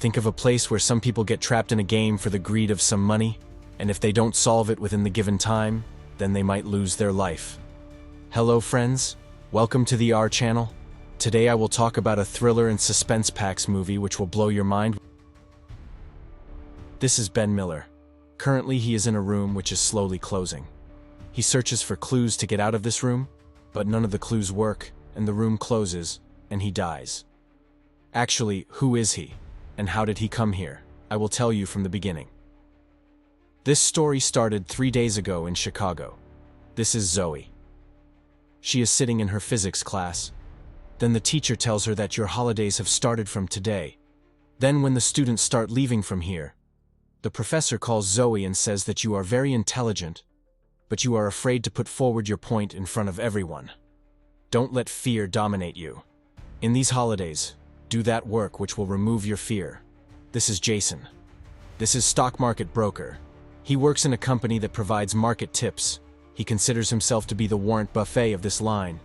Think of a place where some people get trapped in a game for the greed of some money, and if they don't solve it within the given time, then they might lose their life. Hello friends, welcome to the R channel. Today I will talk about a thriller and suspense packs movie which will blow your mind. This is Ben Miller. Currently he is in a room which is slowly closing. He searches for clues to get out of this room, but none of the clues work, and the room closes, and he dies. Actually, who is he? And how did he come here? I will tell you from the beginning. This story started 3 days ago in Chicago. This is Zoe. She is sitting in her physics class. Then the teacher tells her that your holidays have started from today. Then when the students start leaving from here, the professor calls Zoe and says that you are very intelligent, but you are afraid to put forward your point in front of everyone. Don't let fear dominate you. In these holidays, do that work which will remove your fear. This is Jason. This is stock market broker. He works in a company that provides market tips. He considers himself to be the Warren Buffett of this line.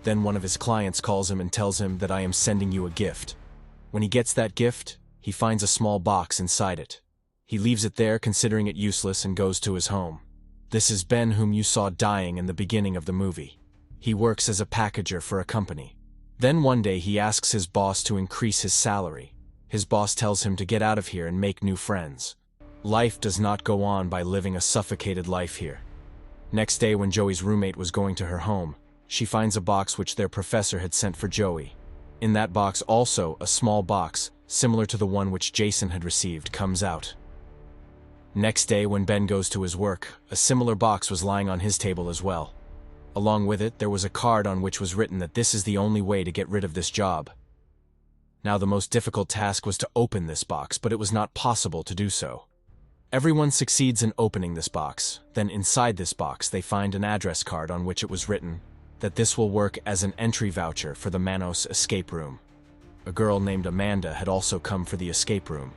Then one of his clients calls him and tells him that I am sending you a gift. When he gets that gift, he finds a small box inside it. He leaves it there considering it useless and goes to his home. This is Ben whom you saw dying in the beginning of the movie. He works as a packager for a company. Then one day he asks his boss to increase his salary. His boss tells him to get out of here and make new friends. Life does not go on by living a suffocated life here. Next day when Joey's roommate was going to her home, she finds a box which their professor had sent for Joey. In that box also, a small box, similar to the one which Jason had received, comes out. Next day when Ben goes to his work, a similar box was lying on his table as well. Along with it, there was a card on which was written that this is the only way to get rid of this job. Now the most difficult task was to open this box, but it was not possible to do so. Everyone succeeds in opening this box. Then inside this box they find an address card on which it was written that this will work as an entry voucher for the Manos escape room. A girl named Amanda had also come for the escape room.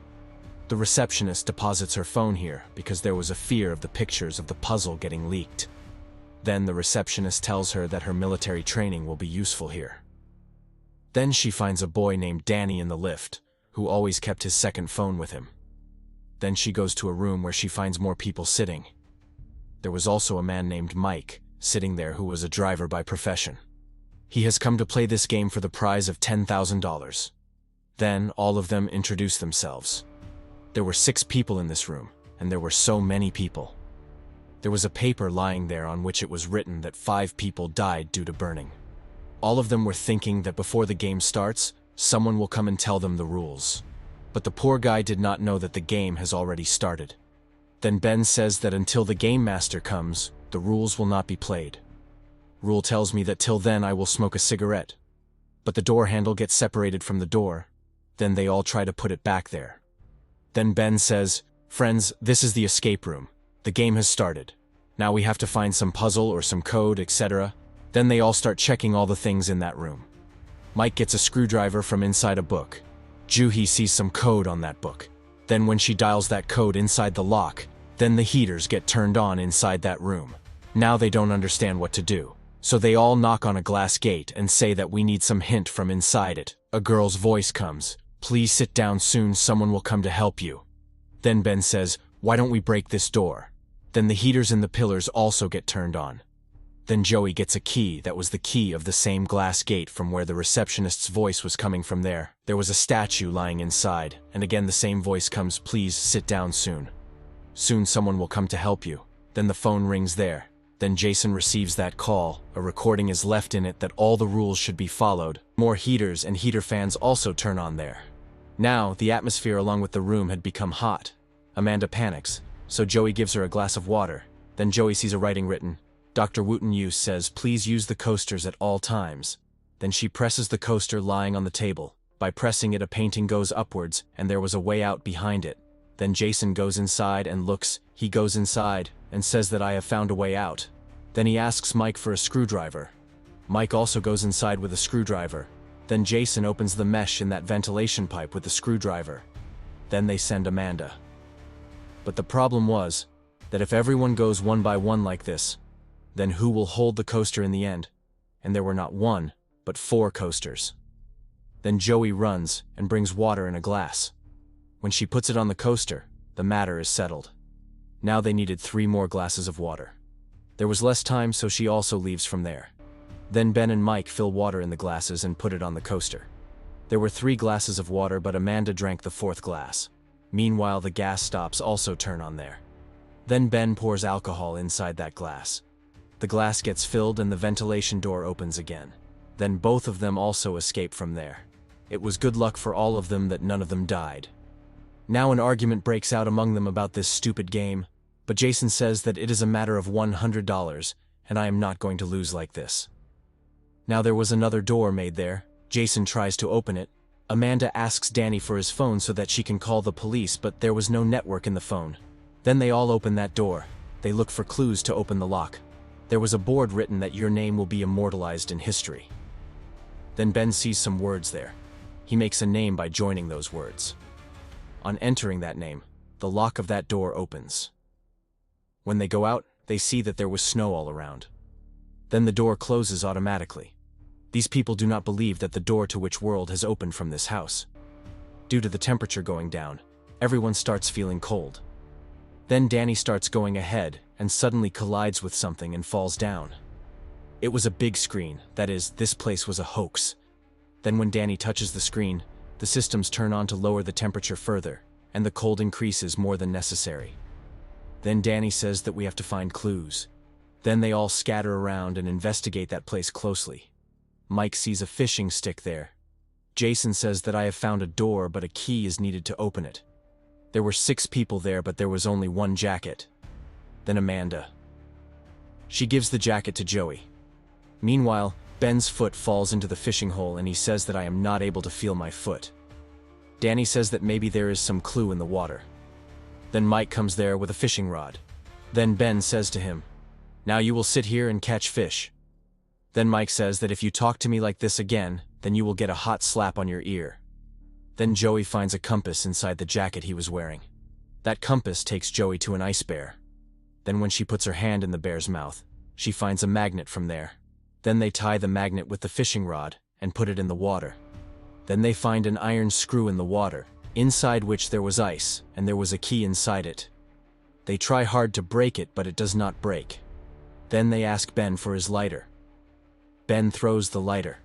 The receptionist deposits her phone here because there was a fear of the pictures of the puzzle getting leaked. Then the receptionist tells her that her military training will be useful here. Then she finds a boy named Danny in the lift, who always kept his second phone with him. Then she goes to a room where she finds more people sitting. There was also a man named Mike, sitting there who was a driver by profession. He has come to play this game for the prize of $10,000. Then all of them introduce themselves. There were 6 people in this room, and there were so many people. There was a paper lying there on which it was written that 5 people died due to burning. All of them were thinking that before the game starts, someone will come and tell them the rules. But the poor guy did not know that the game has already started. Then Ben says that until the game master comes, the rules will not be played. Rule tells me that till then I will smoke a cigarette. But the door handle gets separated from the door. Then they all try to put it back there. Then Ben says, "Friends, this is the escape room. The game has started. Now we have to find some puzzle or some code, etc." Then they all start checking all the things in that room. Mike gets a screwdriver from inside a book. Juhi sees some code on that book. Then when she dials that code inside the lock, then the heaters get turned on inside that room. Now they don't understand what to do. So they all knock on a glass gate and say that we need some hint from inside it. A girl's voice comes. "Please sit down soon, someone will come to help you." Then Ben says, "Why don't we break this door?" Then the heaters in the pillars also get turned on. Then Joey gets a key that was the key of the same glass gate from where the receptionist's voice was coming from there. There was a statue lying inside, and again the same voice comes, "Please sit down soon. Soon someone will come to help you." Then the phone rings there. Then Jason receives that call. A recording is left in it that all the rules should be followed. More heaters and heater fans also turn on there. Now, the atmosphere along with the room had become hot. Amanda panics, so Joey gives her a glass of water. Then Joey sees a writing written. Dr. Wooten Yu says, "Please use the coasters at all times." Then she presses the coaster lying on the table. By pressing it, a painting goes upwards, and there was a way out behind it. Then Jason goes inside and looks. He goes inside and says that I have found a way out. Then he asks Mike for a screwdriver. Mike also goes inside with a screwdriver. Then Jason opens the mesh in that ventilation pipe with the screwdriver. Then they send Amanda. But the problem was that if everyone goes one by one like this, then who will hold the coaster in the end? And there were not 1, but 4 coasters. Then Joey runs and brings water in a glass. When she puts it on the coaster, the matter is settled. Now they needed 3 more glasses of water. There was less time, so she also leaves from there. Then Ben and Mike fill water in the glasses and put it on the coaster. There were 3 glasses of water, but Amanda drank the 4th glass. Meanwhile, the gas stops also turn on there. Then Ben pours alcohol inside that glass. The glass gets filled and the ventilation door opens again. Then both of them also escape from there. It was good luck for all of them that none of them died. Now an argument breaks out among them about this stupid game, but Jason says that it is a matter of $100, and I am not going to lose like this. Now there was another door made there. Jason tries to open it. Amanda asks Danny for his phone so that she can call the police, but there was no network in the phone. Then they all open that door. They look for clues to open the lock. There was a board written that your name will be immortalized in history. Then Ben sees some words there. He makes a name by joining those words. On entering that name, the lock of that door opens. When they go out, they see that there was snow all around. Then the door closes automatically. These people do not believe that the door to which world has opened from this house. Due to the temperature going down, everyone starts feeling cold. Then Danny starts going ahead and suddenly collides with something and falls down. It was a big screen, that is, this place was a hoax. Then when Danny touches the screen, the systems turn on to lower the temperature further, and the cold increases more than necessary. Then Danny says that we have to find clues. Then they all scatter around and investigate that place closely. Mike sees a fishing stick there. Jason says that I have found a door, but a key is needed to open it. There were 6 people there, but there was only 1 jacket. Then Amanda. She gives the jacket to Joey. Meanwhile, Ben's foot falls into the fishing hole and he says that I am not able to feel my foot. Danny says that maybe there is some clue in the water. Then Mike comes there with a fishing rod. Then Ben says to him, "Now you will sit here and catch fish." Then Mike says that if you talk to me like this again, then you will get a hot slap on your ear. Then Joey finds a compass inside the jacket he was wearing. That compass takes Joey to an ice bear. Then when she puts her hand in the bear's mouth, she finds a magnet from there. Then they tie the magnet with the fishing rod and put it in the water. Then they find an iron screw in the water, inside which there was ice, and there was a key inside it. They try hard to break it, but it does not break. Then they ask Ben for his lighter. Ben throws the lighter.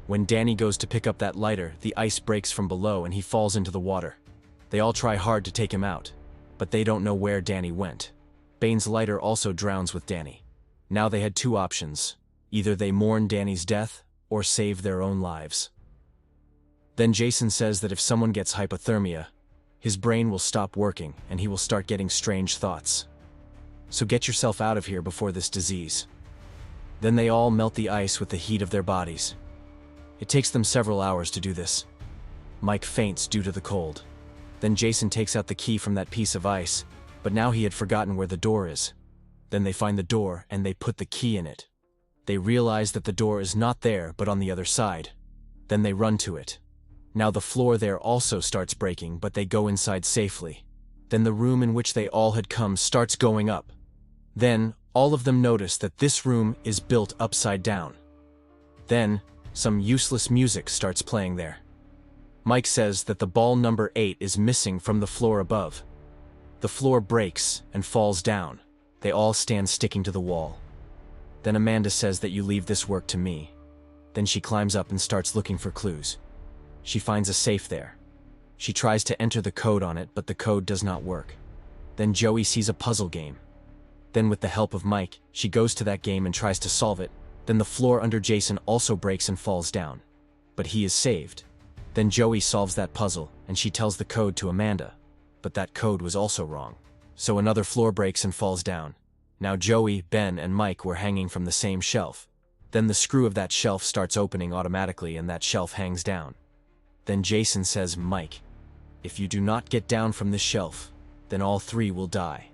When Danny goes to pick up that lighter, the ice breaks from below and he falls into the water. They all try hard to take him out, but they don't know where Danny went. Bane's lighter also drowns with Danny. Now they had 2 options. Either they mourn Danny's death or save their own lives. Then Jason says that if someone gets hypothermia, his brain will stop working and he will start getting strange thoughts. So get yourself out of here before this disease. Then they all melt the ice with the heat of their bodies. It takes them several hours to do this. Mike faints due to the cold. Then Jason takes out the key from that piece of ice, but now he had forgotten where the door is. Then they find the door and they put the key in it. They realize that the door is not there but on the other side. Then they run to it. Now the floor there also starts breaking, but they go inside safely. Then the room in which they all had come starts going up. Then all of them notice that this room is built upside down. Then some useless music starts playing there. Mike says that the ball number 8 is missing from the floor above. The floor breaks and falls down. They all stand sticking to the wall. Then Amanda says that you leave this work to me. Then she climbs up and starts looking for clues. She finds a safe there. She tries to enter the code on it, but the code does not work. Then Joey sees a puzzle game. Then with the help of Mike, she goes to that game and tries to solve it. Then the floor under Jason also breaks and falls down. But he is saved. Then Joey solves that puzzle, and she tells the code to Amanda. But that code was also wrong. So another floor breaks and falls down. Now Joey, Ben, and Mike were hanging from the same shelf. Then the screw of that shelf starts opening automatically and that shelf hangs down. Then Jason says, "Mike, if you do not get down from this shelf, then all 3 will die."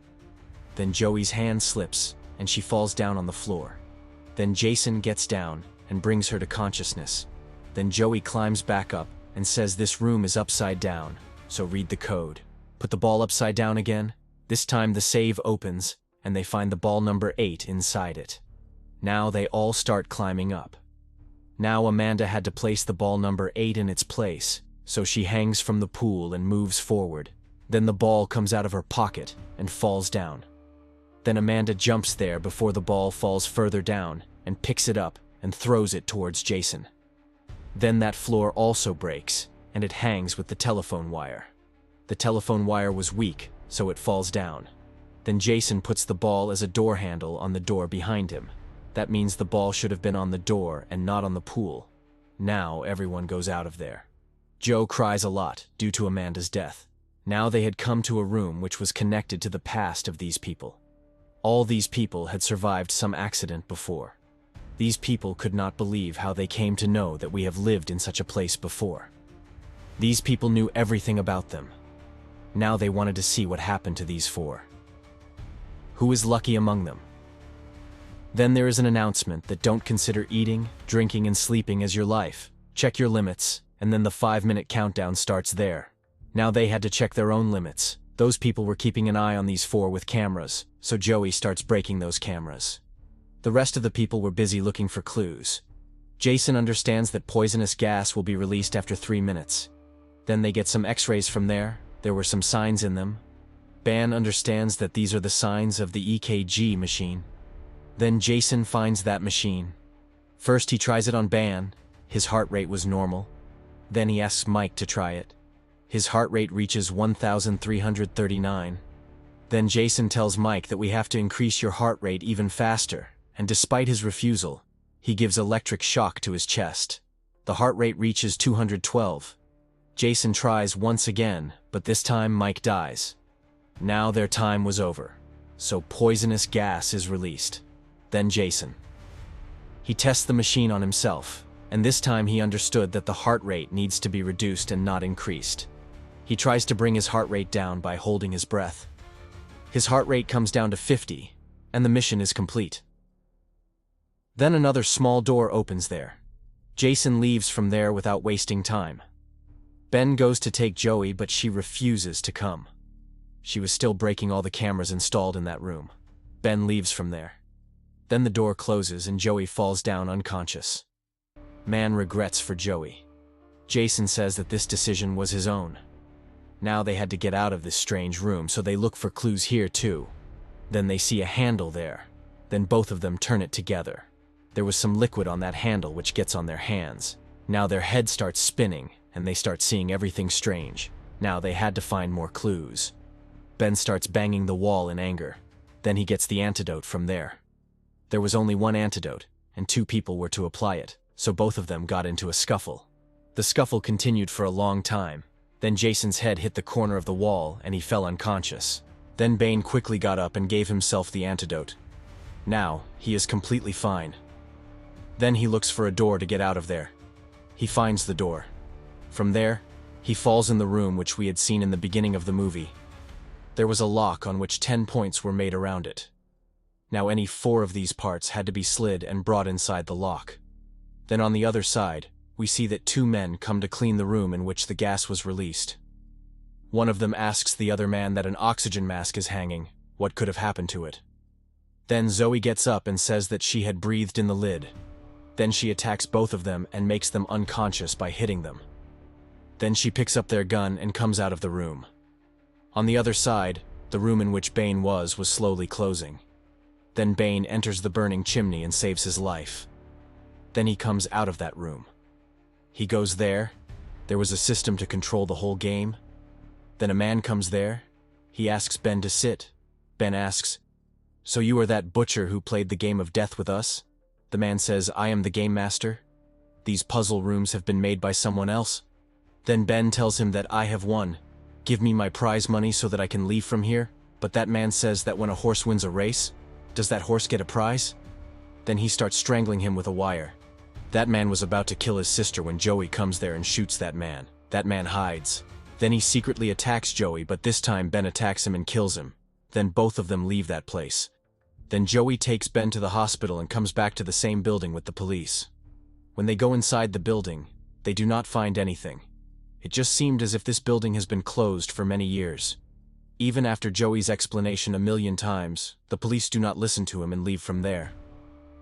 Then Joey's hand slips, and she falls down on the floor. Then Jason gets down and brings her to consciousness. Then Joey climbs back up and says this room is upside down, so read the code. Put the ball upside down again. This time the save opens, and they find the ball number 8 inside it. Now they all start climbing up. Now Amanda had to place the ball number 8 in its place, so she hangs from the pool and moves forward. Then the ball comes out of her pocket and falls down. Then Amanda jumps there before the ball falls further down and picks it up and throws it towards Jason. Then that floor also breaks, and it hangs with the telephone wire. The telephone wire was weak, so it falls down. Then Jason puts the ball as a door handle on the door behind him. That means the ball should have been on the door and not on the pool. Now everyone goes out of there. Joe cries a lot due to Amanda's death. Now they had come to a room which was connected to the past of these people. All these people had survived some accident before. These people could not believe how they came to know that we have lived in such a place before. These people knew everything about them. Now they wanted to see what happened to these four. Who is lucky among them? Then there is an announcement that don't consider eating, drinking, and sleeping as your life. Check your limits, and then the 5-minute countdown starts there. Now they had to check their own limits. Those people were keeping an eye on these four with cameras, so Joey starts breaking those cameras. The rest of the people were busy looking for clues. Jason understands that poisonous gas will be released after 3 minutes. Then they get some x-rays from there. There were some signs in them. Ben understands that these are the signs of the EKG machine. Then Jason finds that machine. First he tries it on Ben. His heart rate was normal. Then he asks Mike to try it. His heart rate reaches 1,339. Then Jason tells Mike that we have to increase your heart rate even faster, and despite his refusal, he gives electric shock to his chest. The heart rate reaches 212. Jason tries once again, but this time Mike dies. Now their time was over, so poisonous gas is released. Then Jason. He tests the machine on himself, and this time he understood that the heart rate needs to be reduced and not increased. He tries to bring his heart rate down by holding his breath. His heart rate comes down to 50, and the mission is complete. Then another small door opens there. Jason leaves from there without wasting time. Ben goes to take Joey, but she refuses to come. She was still breaking all the cameras installed in that room. Ben leaves from there. Then the door closes and Joey falls down unconscious. Man regrets for Joey. Jason says that this decision was his own. Now they had to get out of this strange room, so they look for clues here too. Then they see a handle there. Then both of them turn it together. There was some liquid on that handle which gets on their hands. Now their head starts spinning, and they start seeing everything strange. Now they had to find more clues. Ben starts banging the wall in anger. Then he gets the antidote from there. There was only one antidote, and 2 people were to apply it, so both of them got into a scuffle. The scuffle continued for a long time. Then Jason's head hit the corner of the wall, and he fell unconscious. Then Bane quickly got up and gave himself the antidote. Now, he is completely fine. Then he looks for a door to get out of there. He finds the door. From there, he falls in the room which we had seen in the beginning of the movie. There was a lock on which 10 points were made around it. Now any 4 of these parts had to be slid and brought inside the lock. Then on the other side, we see that 2 men come to clean the room in which the gas was released. One of them asks the other man that an oxygen mask is hanging, what could have happened to it. Then Zoe gets up and says that she had breathed in the lid. Then she attacks both of them and makes them unconscious by hitting them. Then she picks up their gun and comes out of the room. On the other side, the room in which Bane was slowly closing. Then Bane enters the burning chimney and saves his life. Then he comes out of that room. He goes there. There was a system to control the whole game. Then a man comes there. He asks Ben to sit. Ben asks, "So you are that butcher who played the game of death with us?" The man says, "I am the game master. These puzzle rooms have been made by someone else." Then Ben tells him that I have won. Give me my prize money so that I can leave from here. But that man says that when a horse wins a race, does that horse get a prize? Then he starts strangling him with a wire. That man was about to kill his sister when Joey comes there and shoots that man. That man hides. Then he secretly attacks Joey, but this time Ben attacks him and kills him. Then both of them leave that place. Then Joey takes Ben to the hospital and comes back to the same building with the police. When they go inside the building, they do not find anything. It just seemed as if this building has been closed for many years. Even after Joey's explanation a million times, the police do not listen to him and leave from there.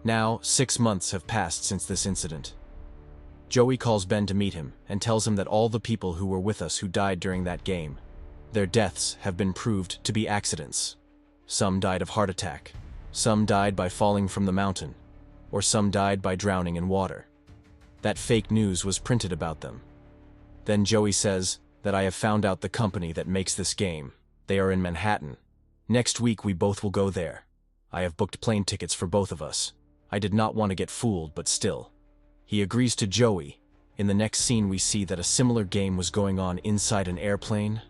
Now, 6 months have passed since this incident. Joey calls Ben to meet him and tells him that all the people who were with us who died during that game, their deaths have been proved to be accidents. Some died of heart attack, some died by falling from the mountain, or some died by drowning in water. That fake news was printed about them. Then Joey says that I have found out the company that makes this game. They are in Manhattan. Next week we both will go there. I have booked plane tickets for both of us. I did not want to get fooled, but still. He agrees to Joey. In the next scene we see that a similar game was going on inside an airplane.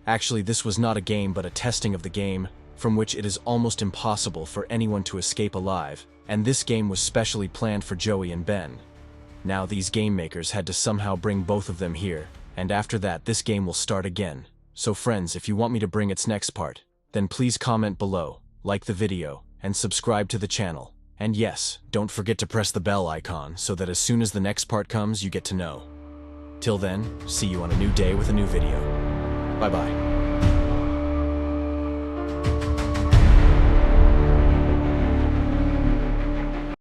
Actually, this was not a game but a testing of the game, from which it is almost impossible for anyone to escape alive, and this game was specially planned for Joey and Ben. Now these game makers had to somehow bring both of them here, and after that this game will start again. So friends, if you want me to bring its next part, then please comment below, like the video, and subscribe to the channel. And yes, don't forget to press the bell icon so that as soon as the next part comes, you get to know. Till then, see you on a new day with a new video. Bye-bye.